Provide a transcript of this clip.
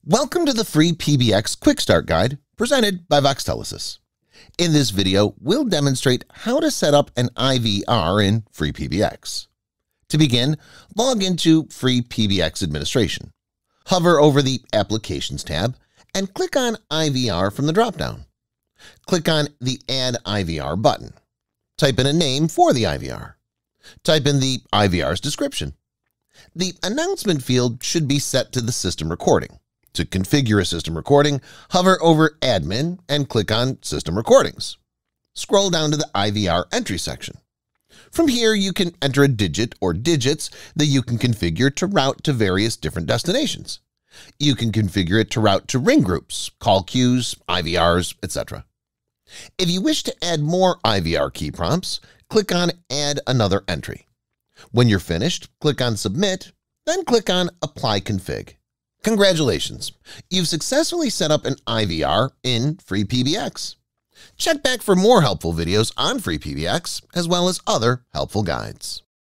Welcome to the FreePBX Quick Start Guide presented by Voxtelesys. In this video, we'll demonstrate how to set up an IVR in FreePBX. To begin, log into FreePBX Administration. Hover over the Applications tab and click on IVR from the dropdown. Click on the Add IVR button. Type in a name for the IVR. Type in the IVR's description. The announcement field should be set to the system recording. To configure a system recording, hover over Admin and click on System Recordings. Scroll down to the IVR entry section. From here, you can enter a digit or digits that you can configure to route to various different destinations. You can configure it to route to ring groups, call queues, IVRs, etc. If you wish to add more IVR key prompts, click on Add Another Entry. When you're finished, click on Submit, then click on Apply Config. Congratulations! You've successfully set up an IVR in FreePBX. Check back for more helpful videos on FreePBX as well as other helpful guides.